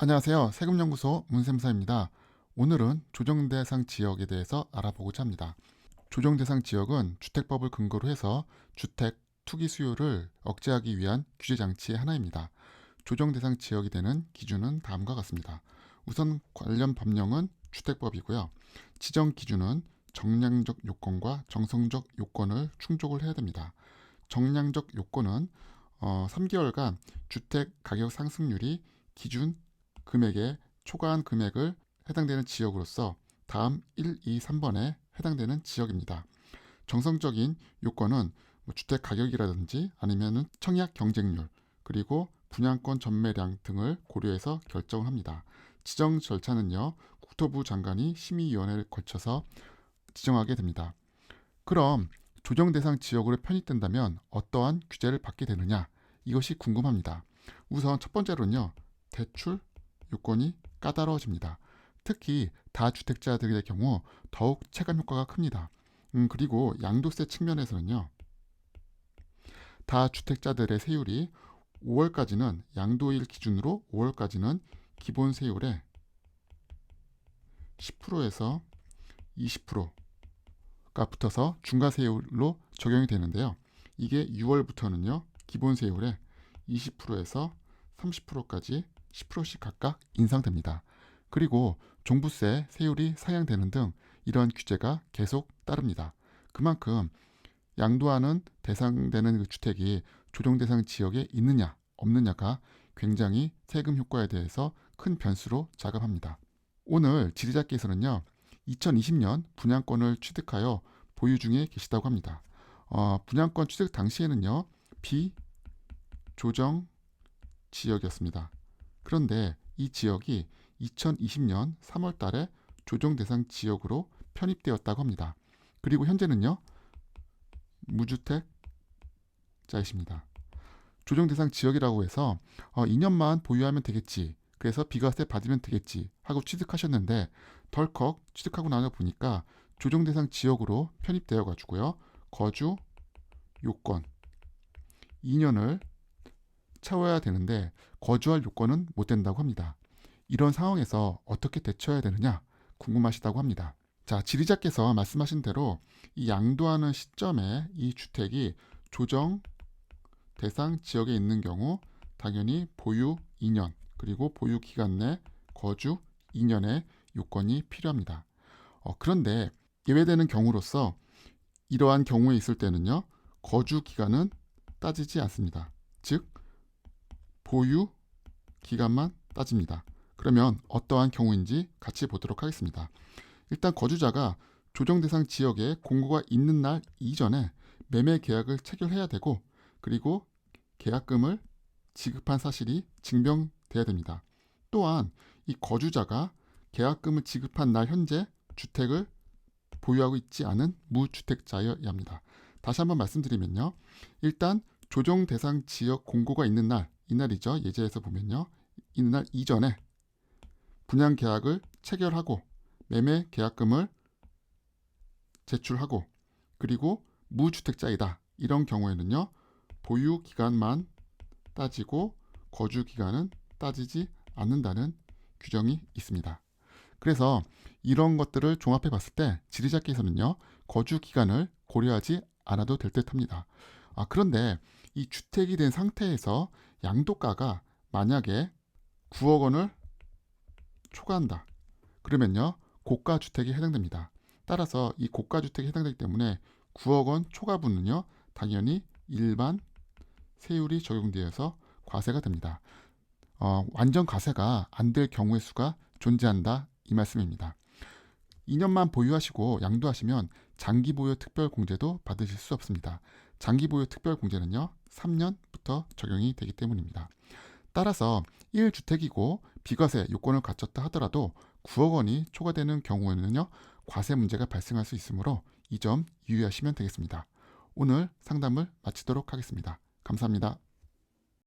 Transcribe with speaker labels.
Speaker 1: 안녕하세요. 세금연구소 문샘사입니다. 오늘은 조정대상 지역에 대해서 알아보고자 합니다. 조정대상 지역은 주택법을 근거로 해서 주택 투기 수요를 억제하기 위한 규제 장치의 하나입니다. 조정대상 지역이 되는 기준은 다음과 같습니다. 우선 관련 법령은 주택법이고요. 지정 기준은 정량적 요건과 정성적 요건을 충족을 해야 됩니다. 정량적 요건은 3개월간 주택 가격 상승률이 기준 금액의 초과한 금액을 해당되는 지역으로서 다음 1, 2, 3번에 해당되는 지역입니다. 정성적인 요건은 주택 가격이라든지 아니면 청약 경쟁률 그리고 분양권 전매량 등을 고려해서 결정을 합니다. 지정 절차는요, 국토부 장관이 심의위원회를 거쳐서 지정하게 됩니다. 그럼 조정 대상 지역으로 편입된다면 어떠한 규제를 받게 되느냐? 이것이 궁금합니다. 우선 첫 번째로는요, 대출 요건이 까다로워집니다. 특히 다주택자들의 경우 더욱 체감 효과가 큽니다. 그리고 양도세 측면에서는요, 다주택자들의 세율이 5월까지는 양도일 기준으로 5월까지는 기본 세율의 10%에서 20%가 붙어서 중과세율로 적용이 되는데요. 이게 6월부터는요, 기본 세율의 20%에서 30%까지 10%씩 각각 인상됩니다. 그리고 종부세 세율이 상향되는 등 이런 규제가 계속 따릅니다. 그만큼 양도하는 대상되는 그 주택이 조정대상 지역에 있느냐 없느냐가 굉장히 세금 효과에 대해서 큰 변수로 작용합니다. 오늘 지리잡기에서는요, 2020년 분양권을 취득하여 보유 중에 계시다고 합니다. 분양권 취득 당시에는요, 비조정 지역이었습니다. 그런데 이 지역이 2020년 3월 달에 조정 대상 지역으로 편입되었다고 합니다. 그리고 현재는요, 무주택자이십니다. 조정 대상 지역이라고 해서 2년만 보유하면 되겠지, 그래서 비과세 받으면 되겠지 하고 취득하셨는데 덜컥 취득하고 나서 보니까 조정 대상 지역으로 편입되어 가지고요, 거주 요건 2년을 채워야 되는데 거주할 요건은 못 된다고 합니다. 이런 상황에서 어떻게 대처해야 되느냐 궁금하시다고 합니다. 자, 지리자께서 말씀하신 대로 이 양도하는 시점에 이 주택이 조정 대상 지역에 있는 경우 당연히 보유 2년 그리고 보유 기간 내 거주 2년의 요건이 필요합니다. 그런데 예외되는 경우로서 이러한 경우에 있을 때는요, 거주 기간은 따지지 않습니다. 즉 보유 기간만 따집니다. 그러면 어떠한 경우인지 같이 보도록 하겠습니다. 일단 거주자가 조정 대상 지역에 공고가 있는 날 이전에 매매 계약을 체결해야 되고, 그리고 계약금을 지급한 사실이 증명돼야 됩니다. 또한 이 거주자가 계약금을 지급한 날 현재 주택을 보유하고 있지 않은 무주택자여야 합니다. 다시 한번 말씀드리면요, 일단 조정 대상 지역 공고가 있는 날, 이날이죠. 예제에서 보면요, 이날 이전에 분양 계약을 체결하고 매매 계약금을 제출하고, 그리고 무주택자이다. 이런 경우에는요, 보유 기간만 따지고 거주 기간은 따지지 않는다는 규정이 있습니다. 그래서 이런 것들을 종합해 봤을 때 지리잡기에서는요, 거주 기간을 고려하지 않아도 될 듯합니다. 그런데 이 주택이 된 상태에서 양도가가 만약에 9억 원을 초과한다. 그러면요, 고가주택에 해당됩니다. 따라서 이 고가주택에 해당되기 때문에 9억 원 초과분은요, 당연히 일반 세율이 적용되어서 과세가 됩니다. 완전 과세가 안 될 경우의 수가 존재한다, 이 말씀입니다. 2년만 보유하시고 양도하시면 장기 보유 특별 공제도 받으실 수 없습니다. 장기 보유 특별 공제는요, 3년부터 적용이 되기 때문입니다. 따라서 1주택이고 비과세 요건을 갖췄다 하더라도 9억 원이 초과되는 경우에는요, 과세 문제가 발생할 수 있으므로 이 점 유의하시면 되겠습니다. 오늘 상담을 마치도록 하겠습니다. 감사합니다.